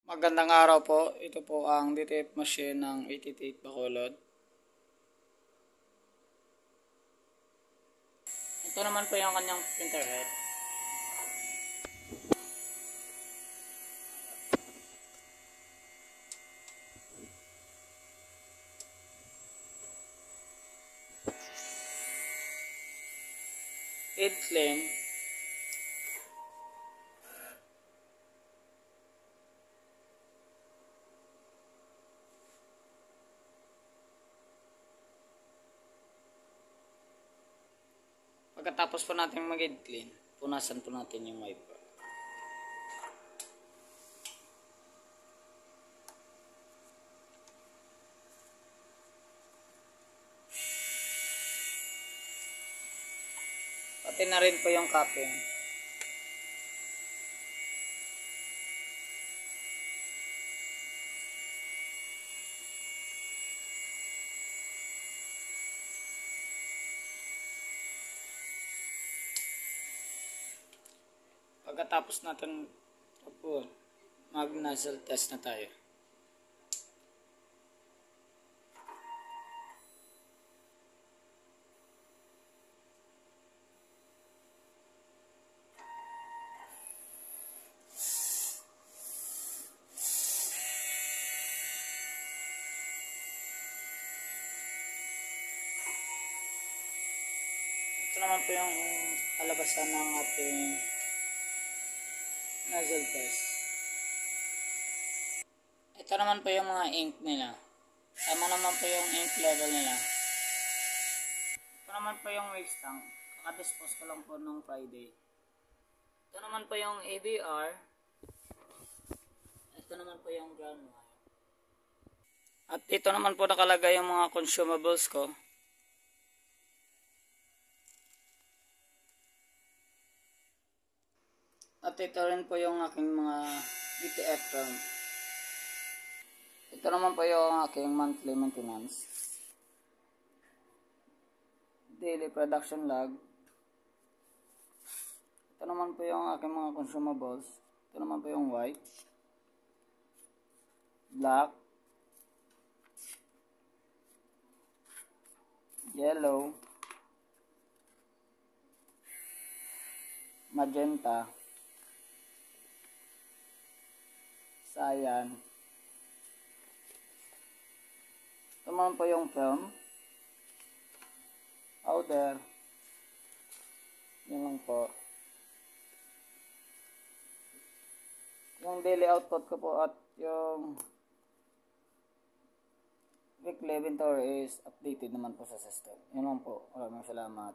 Magandang araw po. Ito po ang DTF machine ng 88 Bacolod. Ito naman po yung kanyang printer head. Head clean. Pagkatapos po natin mag-head clean, punasan po natin yung wiper. Pati na rin po yung capping. Pagkatapos natin po, mag-nozzle test na tayo. Ito naman po yung kalabasan ng ating nozzle test. Ito naman po yung mga ink nila. Tama naman po yung ink level nila. Ito naman po yung waste tank. Kakadispose ko lang po nung Friday. Ito naman po yung ADR. Ito naman po yung ground wire. At dito naman po nakalagay yung mga consumables ko. At ito rin po yung aking mga DTF RAM. Ito naman po yung aking monthly maintenance. Daily production log. Ito naman po yung aking mga consumables. Ito naman po yung white, black, yellow, magenta, cyan. Ito naman po yung film, powder. Yun lang po. Yung daily output ko po at yung weekly inventory is updated naman po sa system. Yun lang po. Maraming salamat.